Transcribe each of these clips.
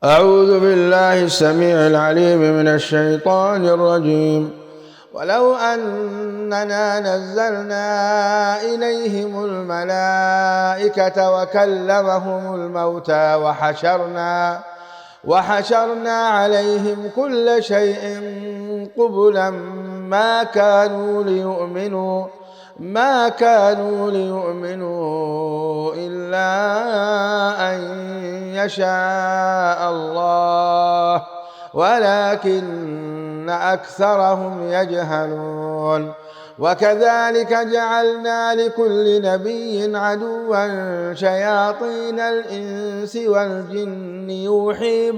أعوذ بالله السميع العليم من الشيطان الرجيم. ولو أننا نزلنا إليهم الملائكة وكلمهم الموتى وحشرنا عليهم كل شيء قبلا ما كانوا ليؤمنوا إلا أن يشاء الله ولكن أكثرهم يجهلون. وكذلك جعلنا لكل نبي عدوا شياطين الإنس والجن يوحي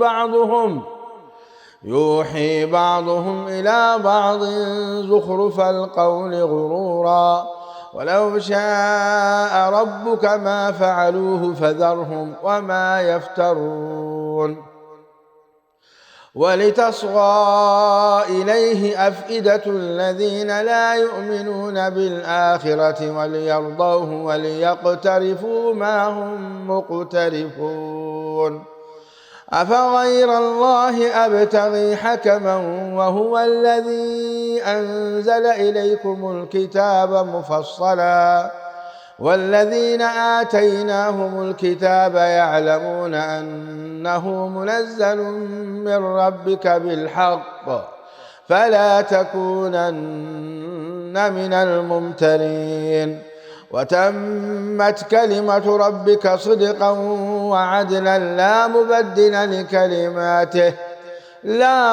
بعضهم إلى بعض زخرف القول غرورا ولو شاء ربك ما فعلوه فذرهم وما يفترون. ولتصغى إليه أفئدة الذين لا يؤمنون بالآخرة وليرضوه وليقترفوا ما هم مقترفون. أفغير الله أبتغي حكما وهو الذي أنزل إليكم الكتاب مفصلا والذين آتيناهم الكتاب يعلمون أنه منزل من ربك بالحق فلا تكونن من الممترين. وتمت كلمة ربك صدقا وعدلا لا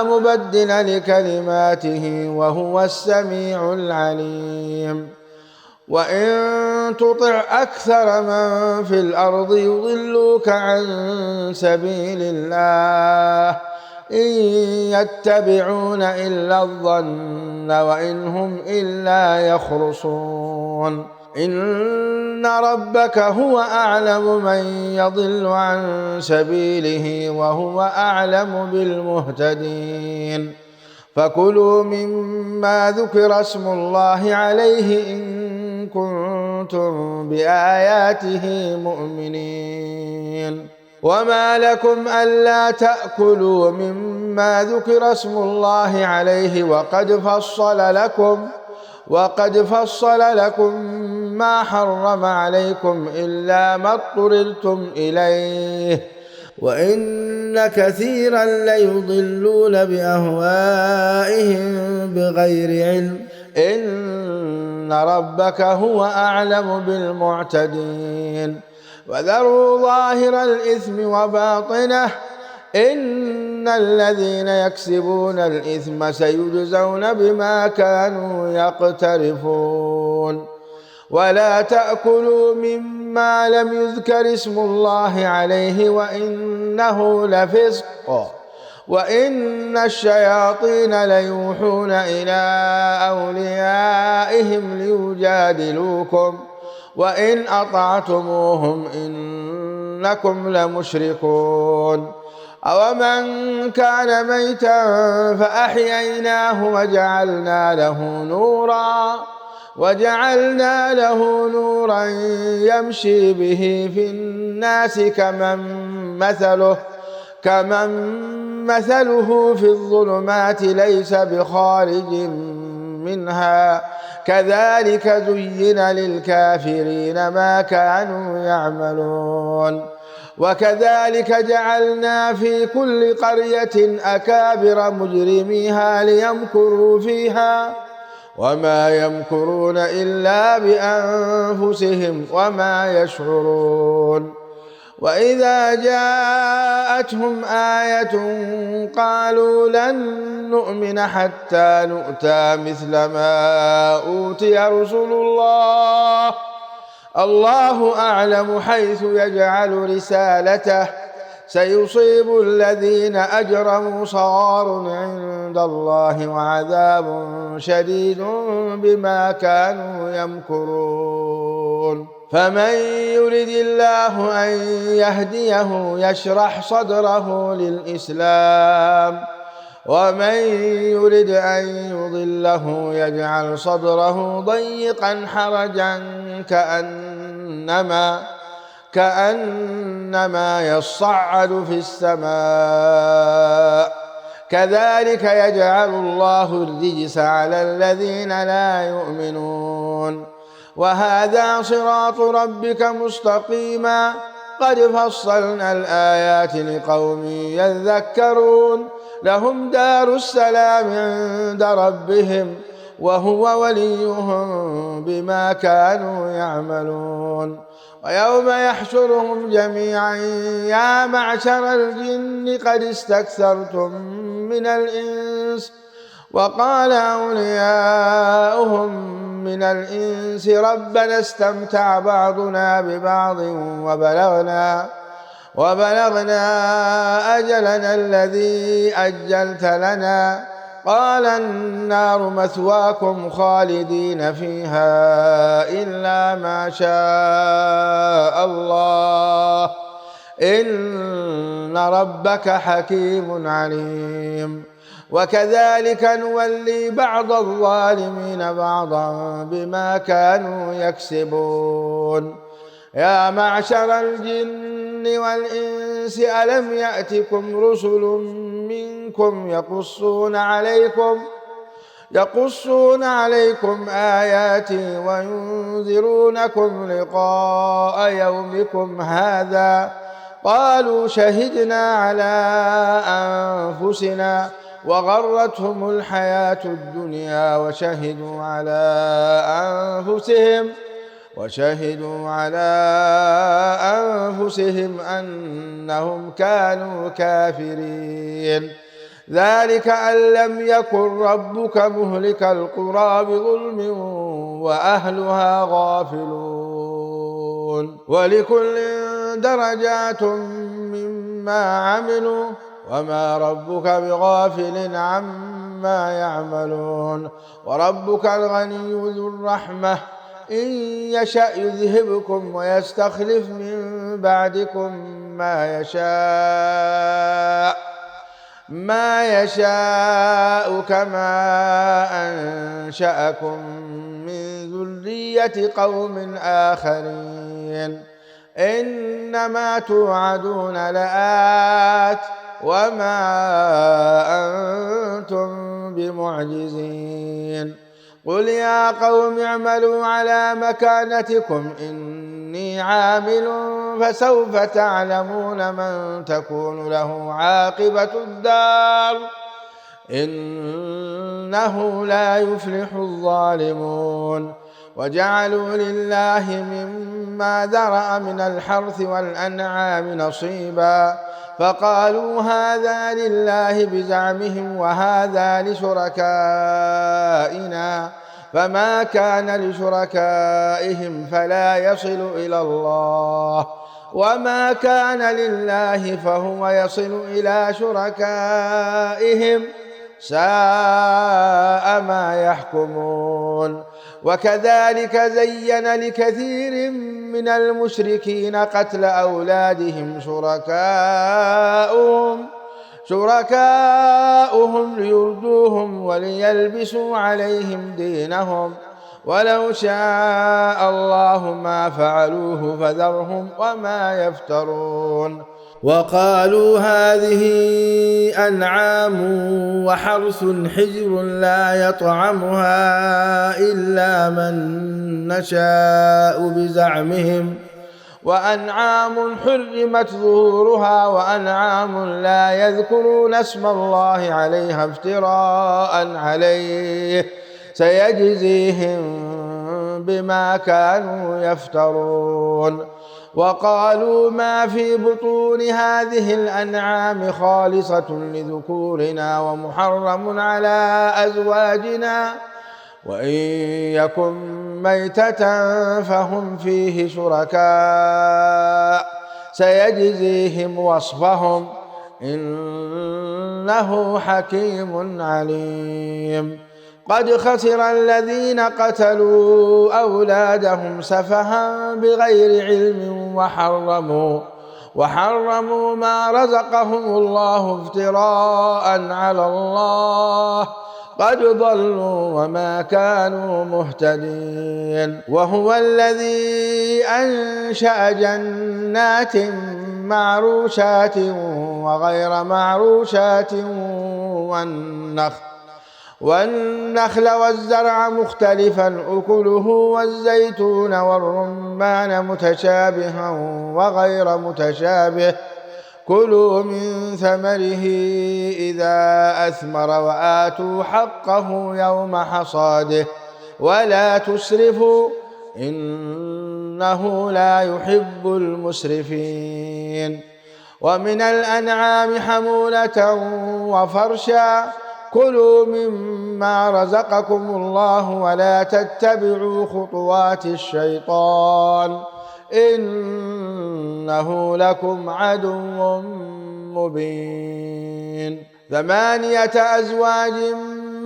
مبدل لكلماته وهو السميع العليم. وإن تطع أكثر من في الأرض يضلوك عن سبيل الله إن يتبعون إلا الظن وإن هم إلا يخرصون. إن ربك هو أعلم من يضل عن سبيله وهو أعلم بالمهتدين. فكلوا مما ذكر اسم الله عليه إن كنتم بآياته مؤمنين. وما لكم ألا تأكلوا مما ذكر اسم الله عليه وقد فصل لكم ما حرم عليكم إلا ما اضطررتم إليه وإن كثيرا ليضلون بأهوائهم بغير علم إن ربك هو أعلم بالمعتدين. وذروا ظاهر الإثم وباطنه إن الذين يكسبون الإثم سيجزون بما كانوا يقترفون. ولا تأكلوا مما لم يذكر اسم الله عليه وإنه لفسق وإن الشياطين ليوحون إلى أوليائهم ليجادلوكم وإن أطعتموهم إنكم لمشركون. أومن كان ميتا فأحييناه وجعلنا له نورا يمشي به في الناس كمن مثله في الظلمات ليس بخارج منها كذلك زين للكافرين ما كانوا يعملون. وكذلك جعلنا في كل قرية أكابر مجرميها ليمكروا فيها وما يمكرون إلا بأنفسهم وما يشعرون. وإذا جاءتهم آية قالوا لن نؤمن حتى نؤتى مثل ما أوتي رسل الله أعلم حيث يجعل رسالته سيصيب الذين أجرموا صغار عند الله وعذاب شديد بما كانوا يمكرون. فمن يرد الله أن يهديه يشرح صدره للإسلام ومن يرد أن يضله يجعل صدره ضيقا حرجا كأنما يصعد في السماء كذلك يجعل الله الرجس على الذين لا يؤمنون وهذا صراط ربك مستقيما قد فصلنا الآيات لقوم يذكرون لهم دار السلام عند ربهم وهو وليهم بما كانوا يعملون ويوم يحشرهم جميعا يا معشر الجن قد استكثرتم من الإنس وقال أولياؤهم من الإنس ربنا استمتع بعضنا ببعض وبلغنا أجلنا الذي أجلت لنا قال النار مثواكم خالدين فيها إلا ما شاء الله إن ربك حكيم عليم وكذلك نولي بعض الظالمين بعضا بما كانوا يكسبون يا معشر الجن والإنس ألم يأتكم رسل منكم يقصون عليكم آياتي وينذرونكم لقاء يومكم هذا قالوا شهدنا على أنفسنا وغرتهم الحياة الدنيا وشهدوا على أنفسهم أنهم كانوا كافرين ذلك أن لم يكن ربك مهلك القرى بظلم وأهلها غافلون ولكل درجات مما عملوا وما ربك بغافل عما يعملون وربك الغني ذو الرحمة إن يشأ يذهبكم ويستخلف من بعدكم ما يشاء كما أنشأكم من ذرية قوم آخرين إنما توعدون لآت وما أنتم بمعجزين قل يا قوم اعملوا على مكانتكم إني عامل فسوف تعلمون من تكون له عاقبة الدار إنه لا يفلح الظالمون وجعلوا لله مما ذرأ من الحرث والأنعام نصيبا فقالوا هذا لله بزعمهم وهذا لشركائنا فما كان لشركائهم فلا يصل إلى الله وما كان لله فهو يصل إلى شركائهم ساء ما يحكمون وكذلك زين لكثير من المشركين قتل أولادهم شركاؤهم ليردوهم وليلبسوا عليهم دينهم ولو شاء الله ما فعلوه فذرهم وما يفترون وقالوا هذه أنعام وحرث حجر لا يطعمها إلا من نشاء بزعمهم وأنعام حرمت ظهورها وأنعام لا يذكرون اسم الله عليها افتراء عليه سيجزيهم بما كانوا يفترون وقالوا ما في بطون هذه الأنعام خالصة لذكورنا ومحرم على أزواجنا وإن يكن ميتة فهم فيه شركاء سيجزيهم وصفهم إنه حكيم عليم قد خسر الذين قتلوا أولادهم سفها بغير علم وحرموا ما رزقهم الله افتراء على الله قد ضلوا وما كانوا مهتدين. وهو الذي أنشأ جنات معروشات وغير معروشات والنخل والزرع مختلفا أكله والزيتون والرمان متشابها وغير متشابه كلوا من ثمره إذا أثمر وآتوا حقه يوم حصاده ولا تسرفوا إنه لا يحب المسرفين. ومن الأنعام حمولة وفرشا كلوا مما رزقكم الله ولا تتبعوا خطوات الشيطان إنه لكم عدو مبين. 8 أزواج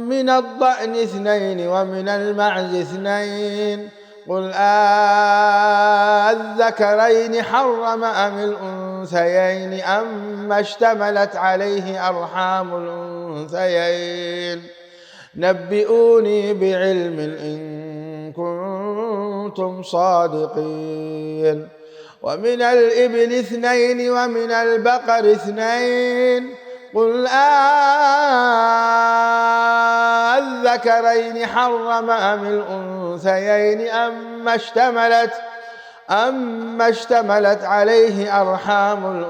من الضأن 2 ومن المعز 2 قل أذكرين حرم أم الأنثيين أما اشتملت عليه أرحام الأنثيين نبئوني بعلم إن كنتم صادقين. ومن الإبل 2 ومن البقر 2 قل أذكرين حرم أم الأنثيين أما اشتملت عليه أرحام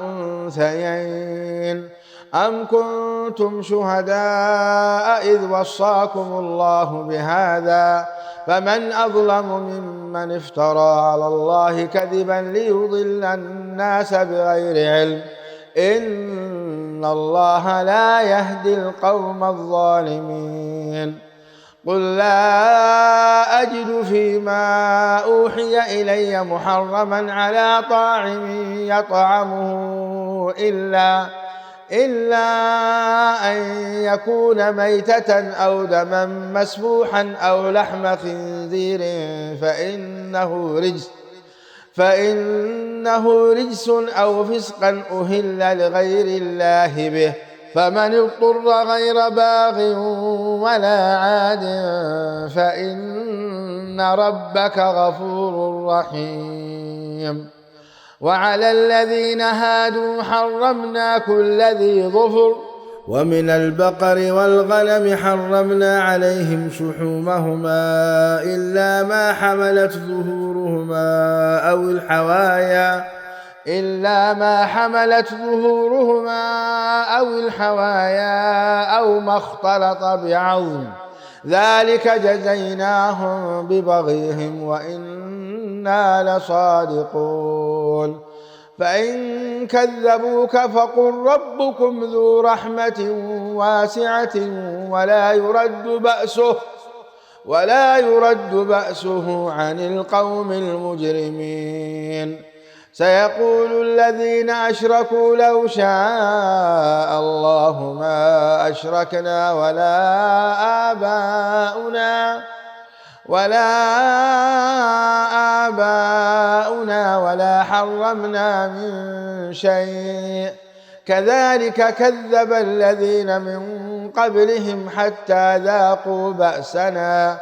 الأنثيين أم كنتم شهداء إذ وصاكم الله بهذا فمن أظلم ممن افترى على الله كذبا ليضل الناس بغير علم إن الله لا يهدي القوم الظالمين. قل لا أجد فيما أوحي إلي محرما على طاعم يطعمه إلا أن يكون ميتة أو دما مسفوحا أو لحم خنزير فإنه رجس أو فسقا أهل لغير الله به فمن اضطر غير باغ ولا عاد فإن ربك غفور رحيم. وعلى الذين هادوا حرمنا كل ذي ظفر ومن البقر والغنم حرمنا عليهم شحومهما إلا ما حملت ظهورهما أو الحوايا أو ما اختلط بعظم ذلك جزيناهم ببغيهم وإنا لصادقون. فإن كذبوك فقل ربكم ذو رحمة واسعة ولا يرد بأسه عن القوم المجرمين. سيقول الذين أشركوا لو شاء الله ما أشركنا ولا آباؤنا ولا حرمنا من شيء كذلك كذب الذين من قبلهم حتى ذاقوا بأسنا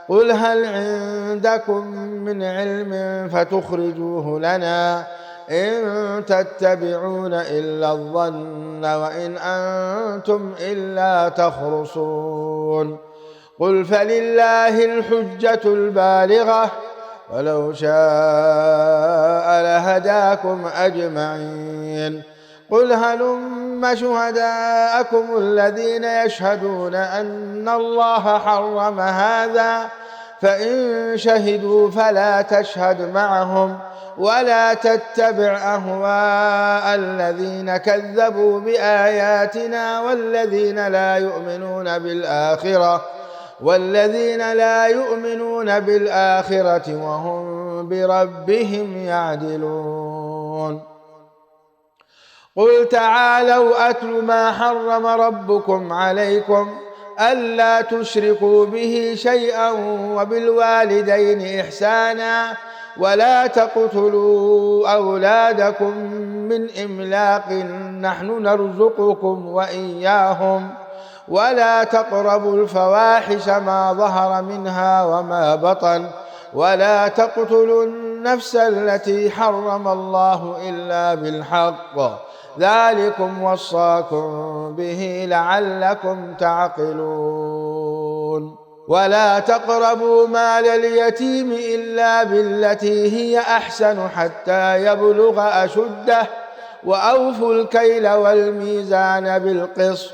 قل هل عندكم من علم فتخرجوه لنا إن تتبعون إلا الظن وإن أنتم إلا تخرصون. قل فلله الحجة البالغة ولو شاء لهداكم أجمعين. قل هلم شهداءكم الذين يشهدون أن الله حرم هذا فإن شهدوا فلا تشهد معهم ولا تتبع أهواء الذين كذبوا بآياتنا والذين لا يؤمنون بالآخرة وهم بربهم يعدلون. قل تعالوا أتل ما حرم ربكم عليكم ألا تشركوا به شيئا وبالوالدين إحسانا ولا تقتلوا أولادكم من إملاق نحن نرزقكم وإياهم ولا تقربوا الفواحش ما ظهر منها وما بطن ولا تقتلوا النفس التي حرم الله إلا بالحق ذلكم وصاكم به لعلكم تعقلون ولا تقربوا مال اليتيم إلا بالتي هي أحسن حتى يبلغ أشده وأوفوا الكيل والميزان بالقسط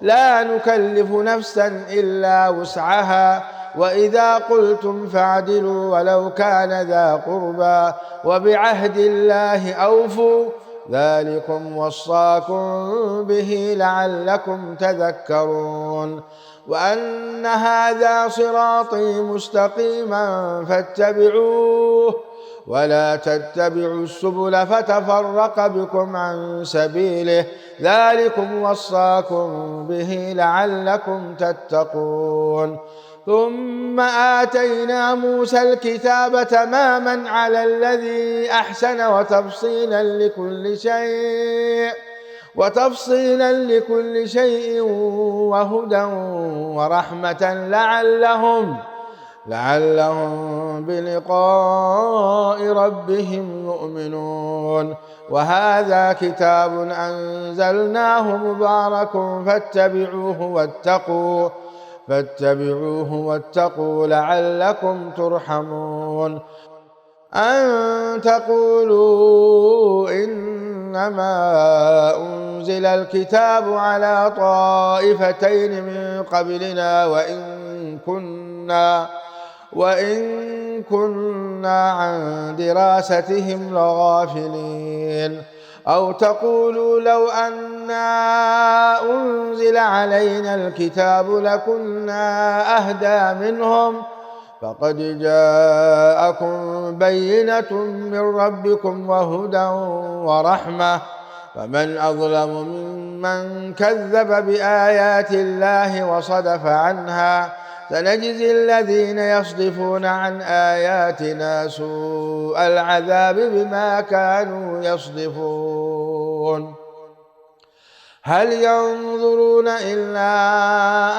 لا نكلف نفسا إلا وسعها وإذا قلتم فاعدلوا ولو كان ذا قربى وبعهد الله أوفوا ذلكم وصاكم به لعلكم تذكرون وأن هذا صراطي مستقيما فاتبعوه ولا تتبعوا السبل فتفرق بكم عن سبيله ذلكم وصاكم به لعلكم تتقون ثم آتينا موسى الكتاب تماما على الذي أحسن وتفصيلا لكل شيء وهدى ورحمة لعلهم بلقاء ربهم يؤمنون وهذا كتاب أنزلناه مبارك فاتبعوه واتقوا لعلكم ترحمون أن تقولوا إنما أنزل الكتاب على طائفتين من قبلنا وإن كنا عن دراستهم لغافلين أو تقولوا لو أنا أنزل علينا الكتاب لكنا أهدى منهم فقد جاءكم بينة من ربكم وهدى ورحمة فمن أظلم ممن كذب بآيات الله وصدف عنها سنجزي الذين يصدفون عن آياتنا سوء العذاب بما كانوا يصدفون هل ينظرون إلا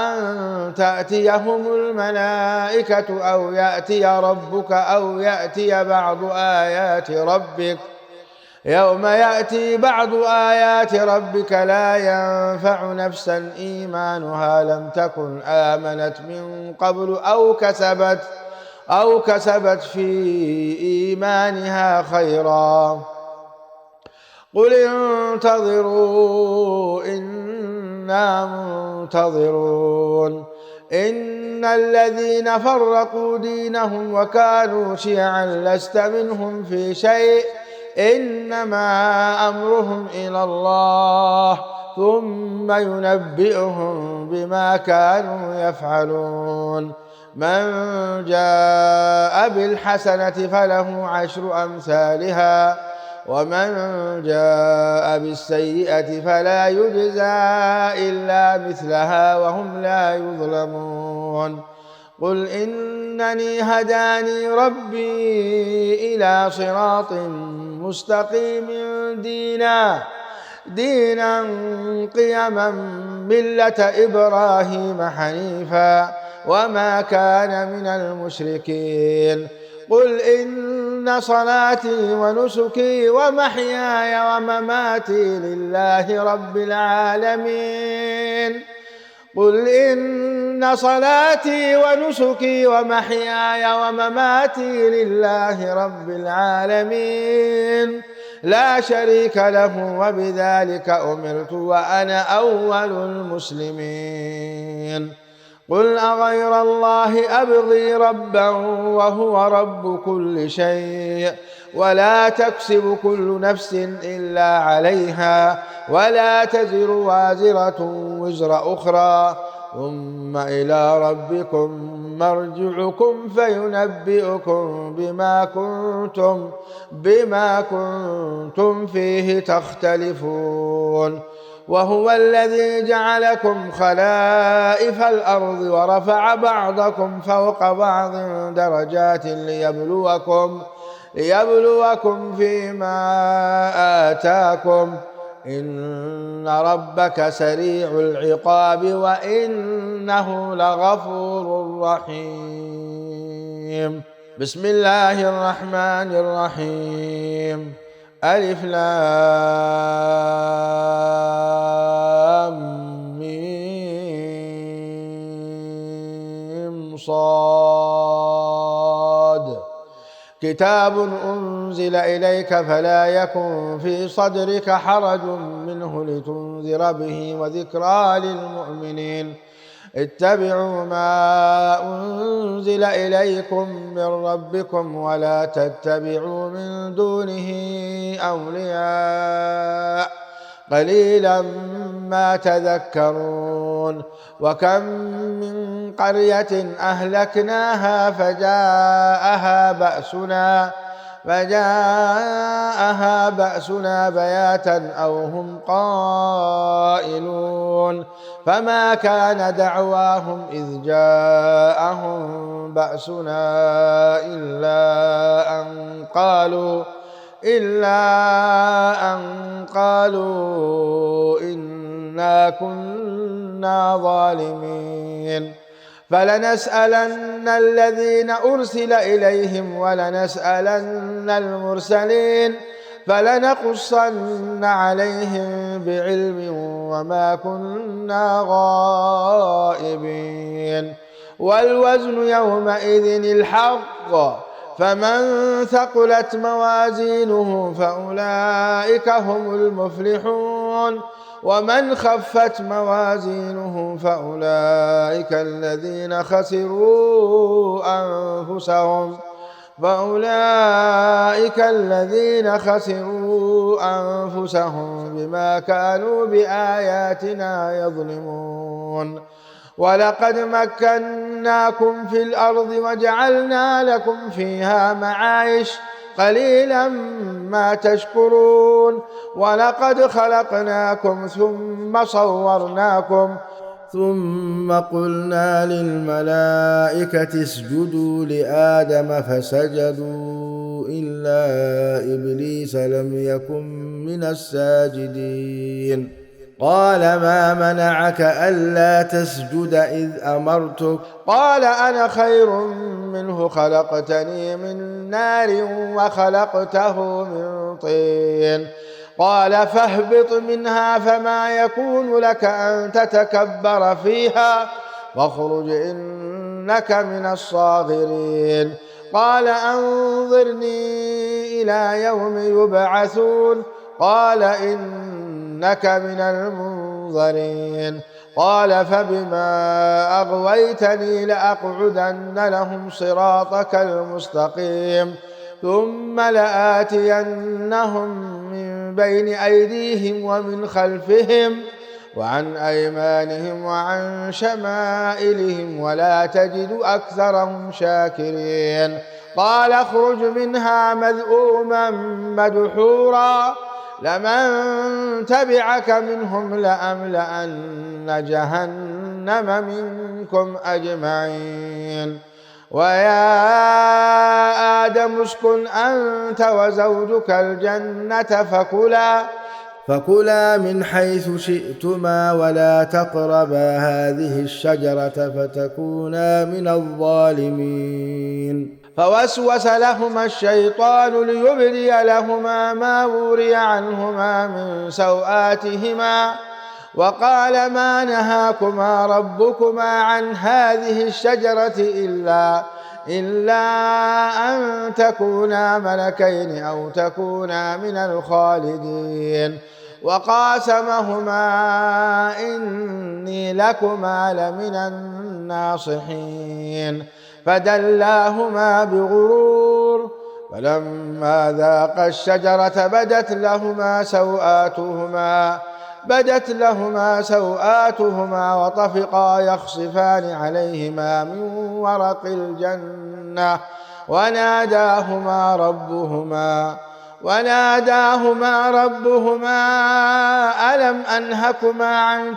أن تأتيهم الملائكة أو يأتي ربك أو يأتي بعض آيات ربك يوم يأتي بعض آيات ربك لا ينفع نفسا إيمانها لم تكن آمنت من قبل أو كسبت في إيمانها خيرا قل انتظروا إنا منتظرون إن الذين فرقوا دينهم وكانوا شيعا لست منهم في شيء إنما أمرهم إلى الله ثم ينبئهم بما كانوا يفعلون من جاء بالحسنة فله 10 أمثالها ومن جاء بالسيئة فلا يجزى إلا مثلها وهم لا يظلمون قل إنني هداني ربي إلى صراط مستقيم دينا قيما ملة إبراهيم حنيفا وما كان من المشركين قل إن صلاتي ونسكي ومحياي ومماتي لله رب العالمين قل إن صلاتي ونسكي ومحياي ومماتي لله رب العالمين لا شريك له وبذلك أمرت وأنا أول المسلمين قل أغير الله أبغي ربا وهو رب كل شيء ولا تكسب كل نفس إلا عليها ولا تزر وازرة وزر أخرى ثم إلى ربكم مرجعكم فينبئكم بما كنتم فيه تختلفون وهو الذي جعلكم خلائف الأرض ورفع بعضكم فوق بعض درجات ليبلوكم فيما آتاكم إن ربك سريع العقاب وإنه لغفور رحيم. بسم الله الرحمن الرحيم. ألف لام ميم صاد. كتاب أنزل إليك فلا يكن في صدرك حرج منه لتنذر به وذكرى للمؤمنين. اتبعوا ما أنزل إليكم من ربكم ولا تتبعوا من دونه أولياء قليلا ما تذكرون. وكم من قرية أهلكناها فجاءها بأسنا بياتا أو هم قائلون. فما كان دعواهم إذ جاءهم بأسنا إلا أن قالوا إنا كنا ظالمين. فلنسألن الذين أرسل إليهم ولنسألن المرسلين فلنقصن عليهم بعلم وما كنا غائبين. والوزن يومئذ الحق فمن ثقلت موازينه فأولئك هم المفلحون ومن خفت موازينه فأولئك الذين خسروا أنفسهم بما كانوا بآياتنا يظلمون. ولقد مكناكم في الأرض وجعلنا لكم فيها معايش قليلا ما تشكرون. ولقد خلقناكم ثم صورناكم ثم قلنا للملائكة اسجدوا لآدم فسجدوا إلا إبليس لم يكن من الساجدين. قال ما منعك ألا تسجد إذ أمرتك؟ قال أنا خير منه خلقتني من نار وخلقته من طين. قال فاهبط منها فما يكون لك أن تتكبر فيها واخرج إنك من الصاغرين. قال أنظرني إلى يوم يبعثون. قال إنك من المنظرين. قال فبما أغويتني لأقعدن لهم صراطك المستقيم ثم لآتينهم من بين أيديهم ومن خلفهم وعن أيمانهم وعن شمائلهم ولا تجد أكثرهم شاكرين. قال اخرج منها مذءوما مدحورا لمن تبعك منهم لأملأن جهنم منكم أجمعين. ويا آدم اسكن أنت وزوجك الجنة فكلا من حيث شئتما ولا تقربا هذه الشجرة فتكونا من الظالمين. فوسوس لهما الشيطان ليبدي لهما ما وري عنهما من سوآتهما وقال ما نهاكما ربكما عن هذه الشجرة إلا أن تكونا ملكين أو تكونا من الخالدين. وقاسمهما إني لكما لمن الناصحين. فدلاهما بغرور فلما ذاقا الشجرة بدت لهما سوآتهما وطفقا يخصفان عليهما من ورق الجنة وناداهما ربهما ألم أنهكما عن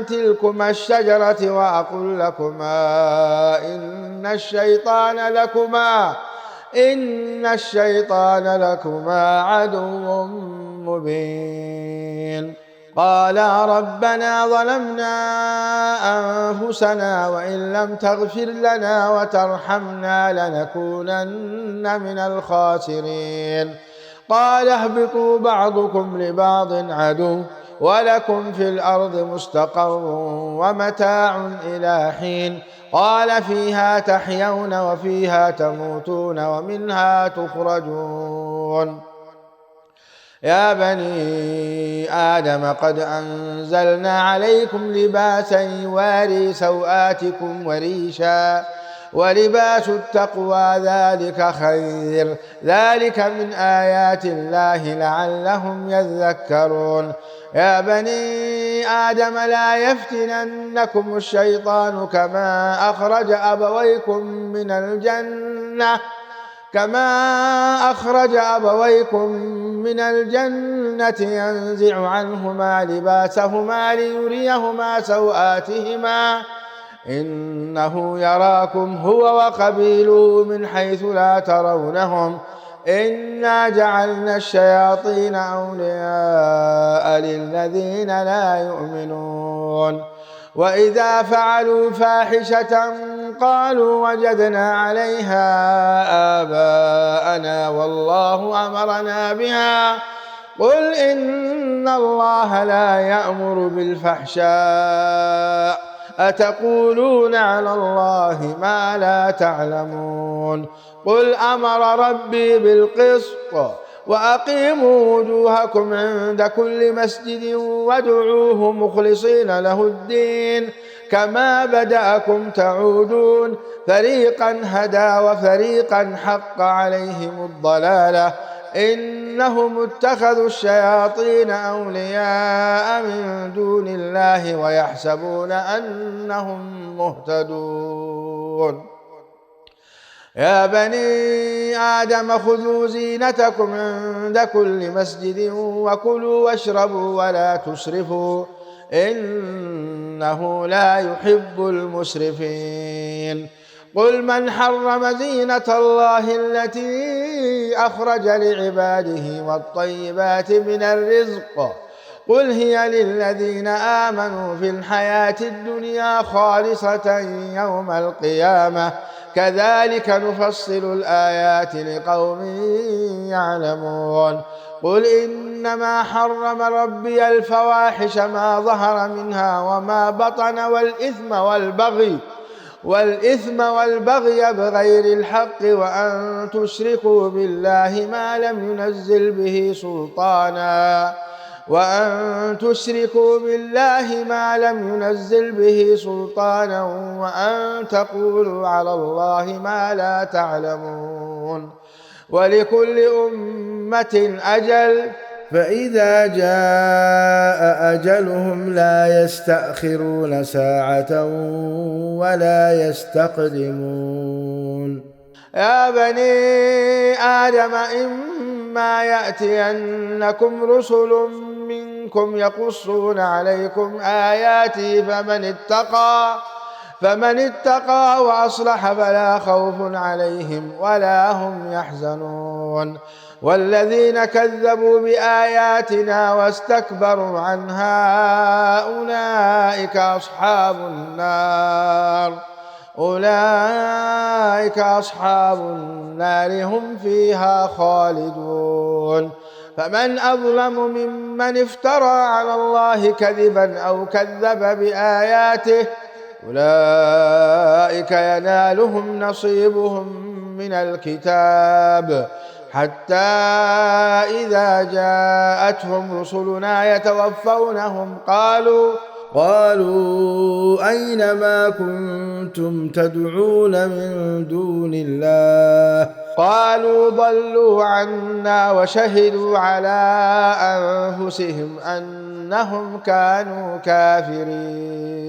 تلكما الشجرة وأقل لكما إن الشيطان لكما عدو مبين. قالا ربنا ظلمنا أنفسنا وإن لم تغفر لنا وترحمنا لنكونن من الخاسرين. قال اهبطوا بعضكم لبعض عدو ولكم في الأرض مستقر ومتاع إلى حين. قال فيها تحيون وفيها تموتون ومنها تخرجون. يا بني آدم قد أنزلنا عليكم لباسا يواري سوآتكم وريشا ولباس التقوى ذلك خير ذلك من آيات الله لعلهم يذكرون. يا بني آدم لا يفتننكم الشيطان كما أخرج أبويكم من الجنة ينزع عنهما لباسهما ليريهما سوآتهما إنه يراكم هو وقبيله من حيث لا ترونهم إنا جعلنا الشياطين أولياء للذين لا يؤمنون. وإذا فعلوا فاحشة قالوا وجدنا عليها آباءنا والله أمرنا بها قل إن الله لا يأمر بالفحشاء أتقولون على الله ما لا تعلمون. قل أمر ربي بالقسط وأقيموا وجوهكم عند كل مسجد وادعوه مخلصين له الدين كما بدأكم تعودون. فريقا هدى وفريقا حق عليهم الضلالة إنهم اتخذوا الشياطين أولياء من دون الله ويحسبون أنهم مهتدون. يا بني آدم خذوا زينتكم عند كل مسجد وكلوا واشربوا ولا تسرفوا إنه لا يحب المسرفين. قل من حرم زينة الله التي أخرج لعباده والطيبات من الرزق قل هي للذين آمنوا في الحياة الدنيا خالصة يوم القيامة كذلك نفصل الآيات لقوم يعلمون. قل إنما حرم ربي الفواحش ما ظهر منها وما بطن والإثم والبغي بغير الحق وأن تشركوا بالله ما لم ينزل به سلطانا وأن تقولوا على الله ما لا تعلمون. ولكل أمة أجل فإذا جاء أجلهم لا يستأخرون ساعة ولا يستقدمون. يا بني آدم إما يأتينكم رسل منكم يقصون عليكم آياتي فمن اتقى وأصلح فلا خوف عليهم ولا هم يحزنون. والذين كذبوا بآياتنا واستكبروا عنها أولئك أصحاب النار هم فيها خالدون. فمن أظلم ممن افترى على الله كذبا أو كذب بآياته أولئك ينالهم نصيبهم من الكتاب حتى إذا جاءتهم رسلنا يتوفونهم قالوا أين ما كنتم تدعون من دون الله قالوا ضلوا عنا وشهدوا على أنفسهم أنهم كانوا كافرين.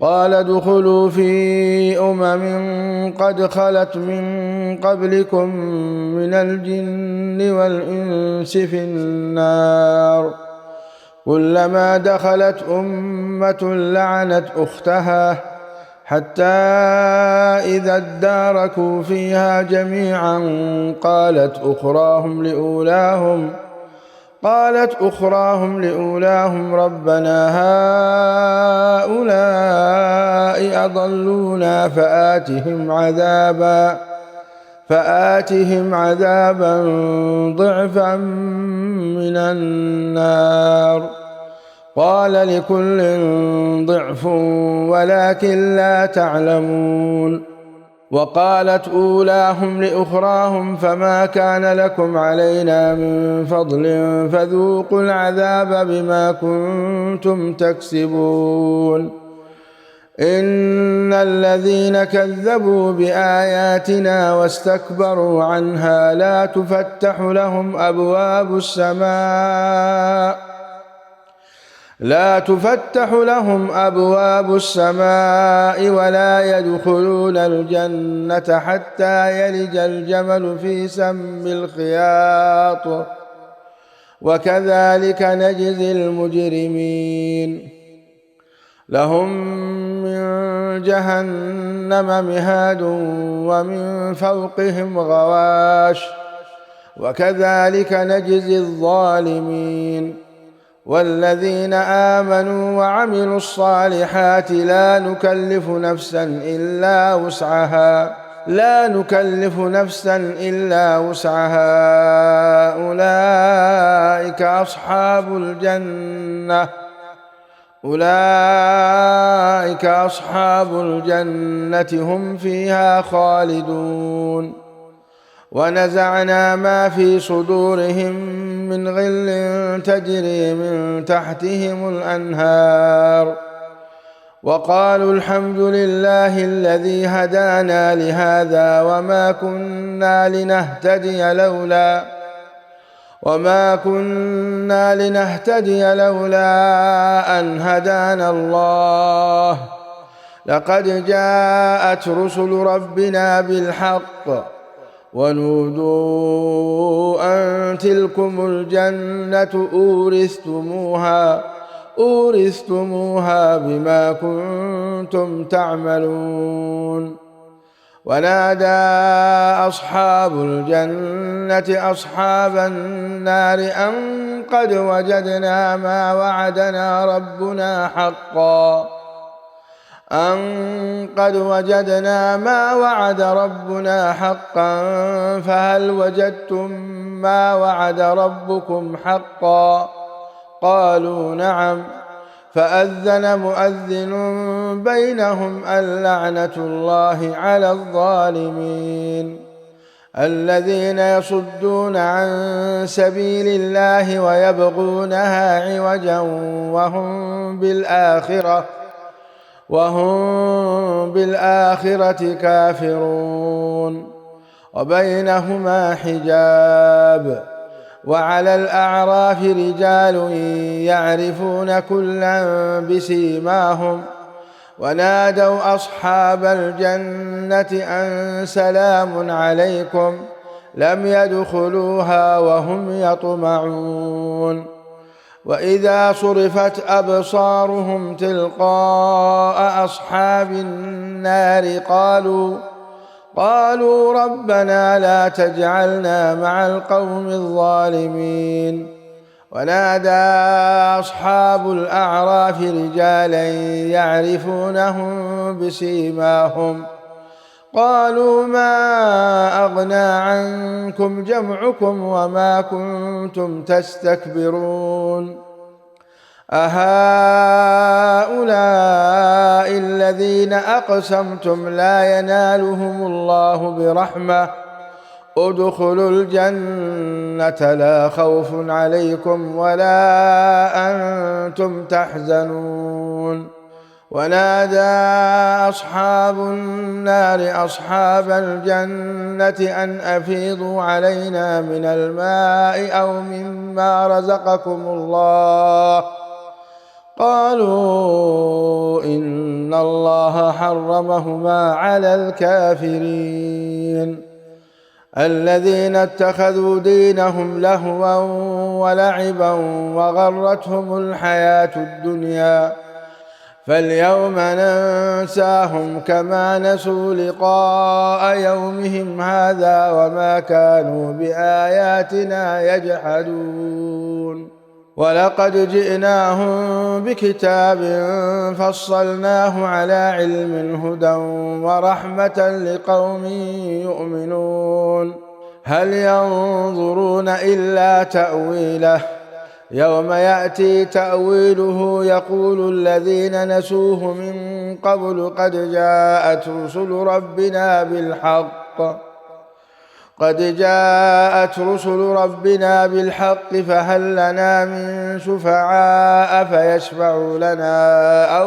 قال ادخلوا في قد خلت من قبلكم من الجن والإنس في النار كلما دخلت أمة لعنت أختها حتى إذا اداركوا فيها جميعا قالت أخراهم لأولاهم ربنا هؤلاء أضلونا فآتهم عذابا ضعفا من النار. قال لكل ضعف ولكن لا تعلمون. وقالت أولاهم لأخراهم فما كان لكم علينا من فضل فذوقوا العذاب بما كنتم تكسبون. إن الذين كذبوا بآياتنا واستكبروا عنها لا تفتح لهم أبواب السماء ولا يدخلون الجنة حتى يلج الجمل في سم الخياط وكذلك نجزي المجرمين. لهم من جهنم مهاد ومن فوقهم غواش وكذلك نجزي الظالمين. والذين آمنوا وعملوا الصالحات لا نكلف نفسا إلا وسعها أولئك أصحاب الجنة هم فيها خالدون. ونزعنا ما في صدورهم من غل تجري من تحتهم الأنهار وقالوا الحمد لله الذي هدانا لهذا وما كنا لنهتدي لولا أن هدانا الله لقد جاءت رسل ربنا بالحق ونودوا أن تلكم الجنة أورثتموها بما كنتم تعملون. ونادى أصحاب الجنة أصحاب النار أن قد وجدنا ما وعد ربنا حقا فهل وجدتم ما وعد ربكم حقا؟ قالوا نعم. فأذن مؤذن بينهم اللعنة الله على الظالمين الذين يصدون عن سبيل الله ويبغونها عوجا وهم بالآخرة كافرون. وبينهما حجاب. وعلى الأعراف رجال يعرفون كلا بسيماهم ونادوا أصحاب الجنة أن سلام عليكم لم يدخلوها وهم يطمعون. وإذا صرفت أبصارهم تلقاء أصحاب النار قالوا ربنا لا تجعلنا مع القوم الظالمين. ونادى أصحاب الأعراف رجالا يعرفونهم بسيماهم قالوا ما أغنى عنكم جمعكم وما كنتم تستكبرون أهؤلاء الذين أقسمتم لا ينالهم الله برحمة ادخلوا الجنة لا خوف عليكم ولا أنتم تحزنون. ونادى أصحاب النار أصحاب الجنة أن أفيضوا علينا من الماء أو مما رزقكم الله قالوا إن الله حرمهما على الكافرين الذين اتخذوا دينهم لهوا ولعبا وغرتهم الحياة الدنيا فاليوم ننساهم كما نسوا لقاء يومهم هذا وما كانوا بآياتنا يجحدون ولقد جئناهم بكتاب فصلناه على علم هدى ورحمة لقوم يؤمنون هل ينظرون إلا تأويله يوم يأتي تأويله يقول الذين نسوه من قبل قد جاءت رسل ربنا بالحق فهل لنا من شفعاء فيشفعوا لنا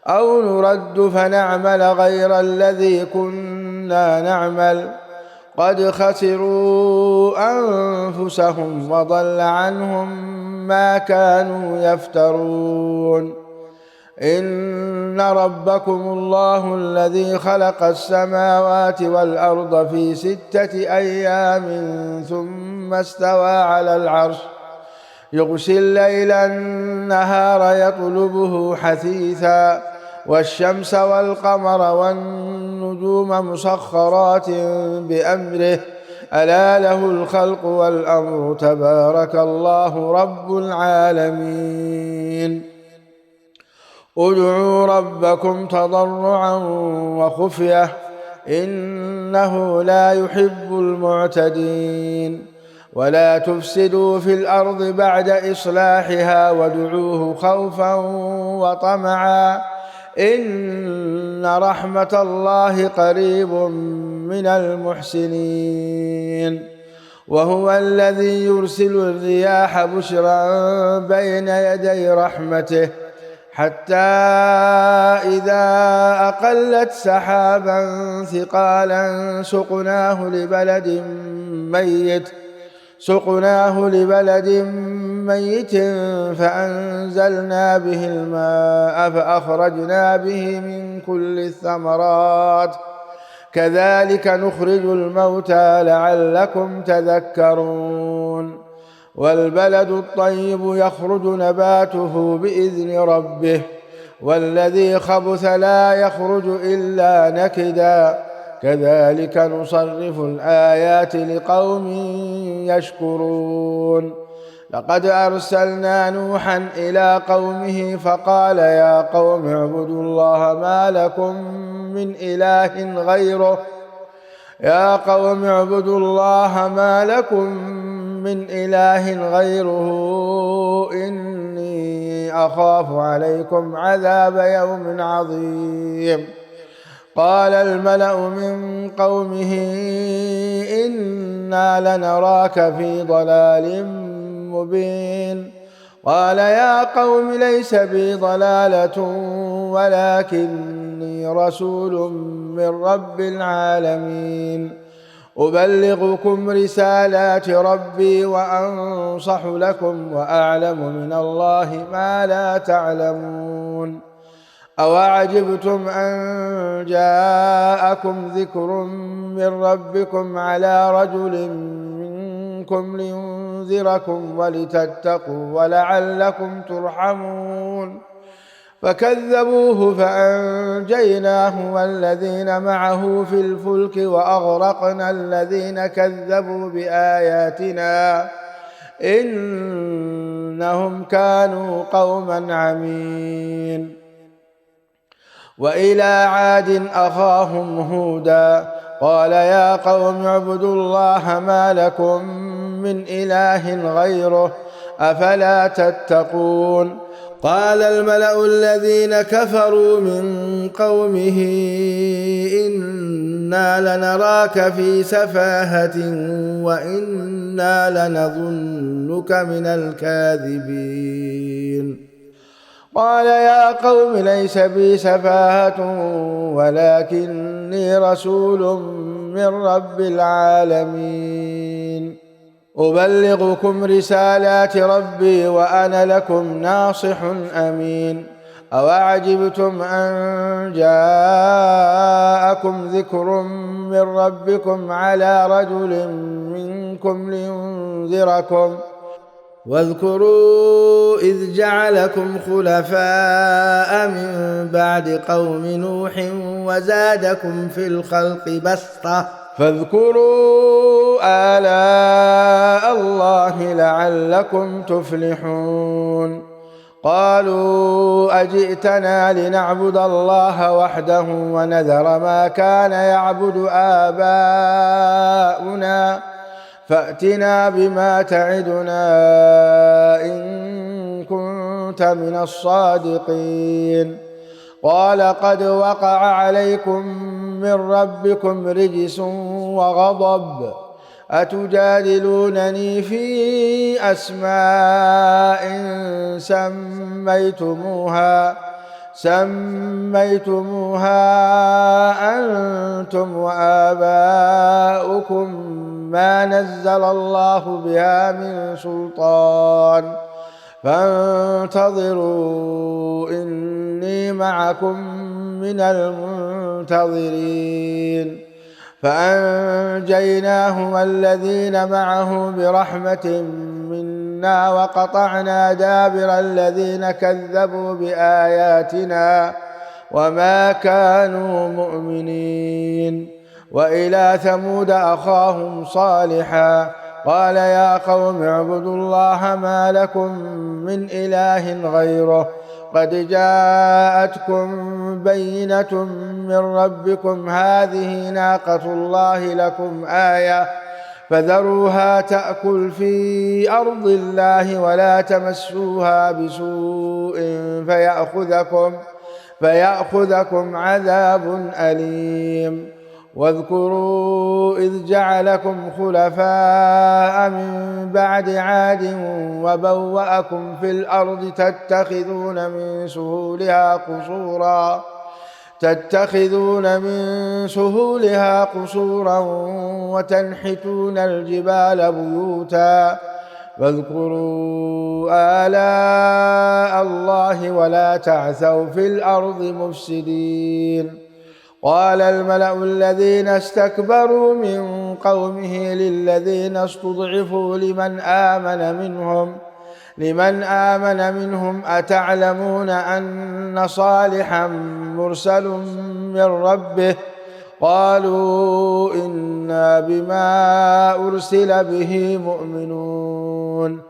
أو نرد فنعمل غير الذي كنا نعمل قد خسروا أنفسهم وضل عنهم ما كانوا يفترون إن ربكم الله الذي خلق السماوات والأرض في 6 أيام ثم استوى على العرش يغشي الليل النهار يطلبه حثيثا والشمس والقمر والنجوم مسخرات بأمره ألا له الخلق والأمر تبارك الله رب العالمين ادعوا ربكم تضرعا وخفية إنه لا يحب المعتدين ولا تفسدوا في الأرض بعد إصلاحها وادعوه خوفا وطمعا إن رحمة الله قريب من المحسنين وهو الذي يرسل الرياح بشرا بين يدي رحمته حتى إذا أقلت سحابا ثقالا سقناه لبلد ميت فأنزلنا به الماء فأخرجنا به من كل الثمرات كذلك نخرج الموتى لعلكم تذكرون والبلد الطيب يخرج نباته بإذن ربه والذي خبث لا يخرج إلا نكدا كذلك نصرف الآيات لقوم يشكرون لقد أرسلنا نوحا إلى قومه فقال يا قوم اعبدوا الله ما لكم من إله غيره إني أخاف عليكم عذاب يوم عظيم قال الملأ من قومه إنا لنراك في ضلال مبين قال يا قوم ليس بي ضلالة ولكني رسول من رب العالمين أبلغكم رسالات ربي وأنصح لكم وأعلم من الله ما لا تعلمون أوعجبتم أن جاءكم ذكر من ربكم على رجل منكم لينذركم ولتتقوا ولعلكم ترحمون فكذبوه فأنجيناه والذين معه في الفلك وأغرقنا الذين كذبوا بآياتنا إنهم كانوا قوما عمين وإلى عاد أخاهم هودا قال يا قوم اعبدوا الله ما لكم من إله غيره أفلا تتقون قال الملأ الذين كفروا من قومه إنا لنراك في سفاهة وإنا لنظنك من الكاذبين قال يا قوم ليس بي سفاهة ولكني رسول من رب العالمين أبلغكم رسالات ربي وأنا لكم ناصح أمين أوعجبتم أن جاءكم ذكر من ربكم على رجل منكم لينذركم واذكروا إذ جعلكم خلفاء من بعد قوم نوح وزادكم في الخلق بسطة فاذكروا آلاء الله لعلكم تفلحون قالوا أجئتنا لنعبد الله وحده ونذر ما كان يعبد آباؤنا فأتنا بما تعدنا إن كنت من الصادقين قال قد وقع عليكم من ربكم رجس وغضب أتجادلونني في أسماء سميتموها أنتم وآباؤكم ما نزل الله بها من سلطان فانتظروا إني معكم من المنتظرين فأنجيناه والذين معه برحمة منا وقطعنا دابر الذين كذبوا بآياتنا وما كانوا مؤمنين وإلى ثمود أخاهم صالحا قال يا قوم اعبدوا الله ما لكم من إله غيره قد جاءتكم بينة من ربكم هذه ناقة الله لكم آية فذروها تأكل في أرض الله ولا تمسوها بسوء فيأخذكم عذاب أليم واذكروا إذ جعلكم خلفاء من بعد عاد وبوأكم في الأرض تتخذون من سهولها قصورا وتنحتون الجبال بيوتا واذكروا آلاء الله ولا تعثوا في الأرض مفسدين قال الملأ الذين استكبروا من قومه للذين استضعفوا لمن آمن منهم أتعلمون أن صالحا مرسل من ربه قالوا إنا بما أرسل به مؤمنون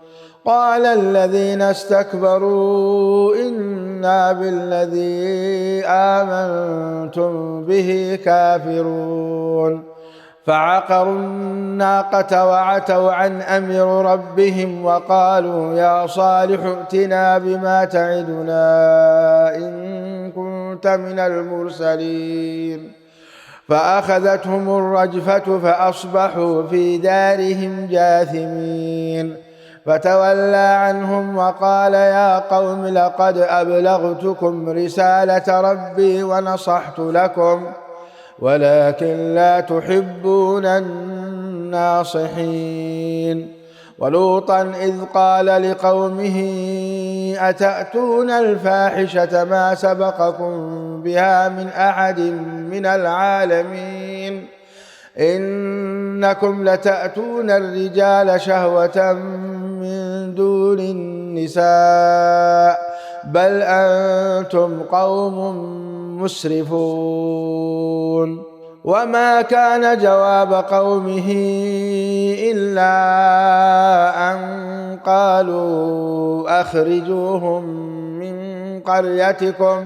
قال الذين استكبروا إنا بالذي آمنتم به كافرون فعقروا الناقة وعتوا عن أمر ربهم وقالوا يا صالح ائتنا بما تعدنا إن كنت من المرسلين فأخذتهم الرجفة فأصبحوا في دارهم جاثمين فتولى عنهم وقال يا قوم لقد أبلغتكم رسالة ربي ونصحت لكم ولكن لا تحبون الناصحين ولوطا إذ قال لقومه أتأتون الفاحشة ما سبقكم بها من أحد من العالمين إنكم لتأتون الرجال شهوة من دون النساء بل أنتم قوم مسرفون وما كان جواب قومه إلا أن قالوا أخرجوهم من قريتكم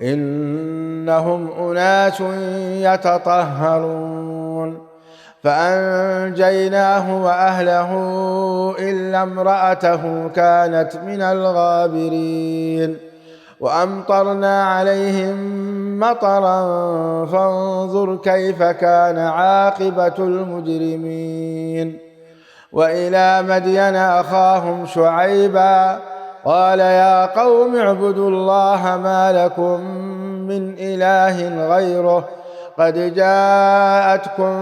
إنهم أناس يتطهرون فأنجيناه وأهله إلا امرأته كانت من الغابرين وأمطرنا عليهم مطرا فانظر كيف كان عاقبة المجرمين وإلى مدين أخاهم شعيبا قال يا قوم اعبدوا الله ما لكم من إله غيره قد جاءتكم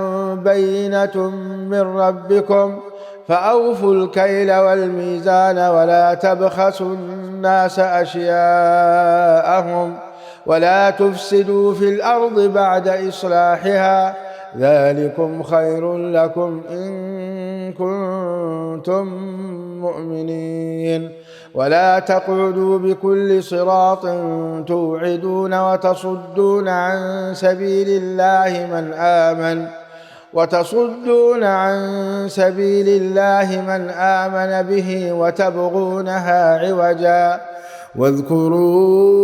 بينة من ربكم فأوفوا الكيل والميزان ولا تبخسوا الناس أشياءهم ولا تفسدوا في الأرض بعد إصلاحها ذلكم خير لكم إن كنتم مؤمنين. ولا تقعدوا بكل صراط توعدون وتصدون عن سبيل الله من آمن به وتبغونها عوجا. واذكروا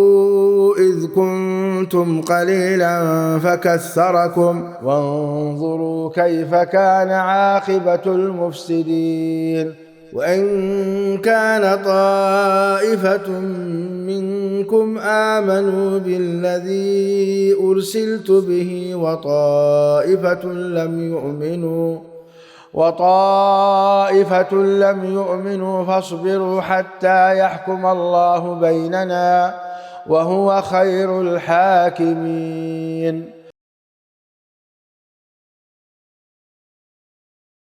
إذ كنتم قليلا فكثركم وانظروا كيف كان عاقبة المفسدين. وإن كان طائفة منكم آمنوا بالذي أرسلت به وطائفة لم يؤمنوا فاصبروا حتى يحكم الله بيننا وهو خير الحاكمين.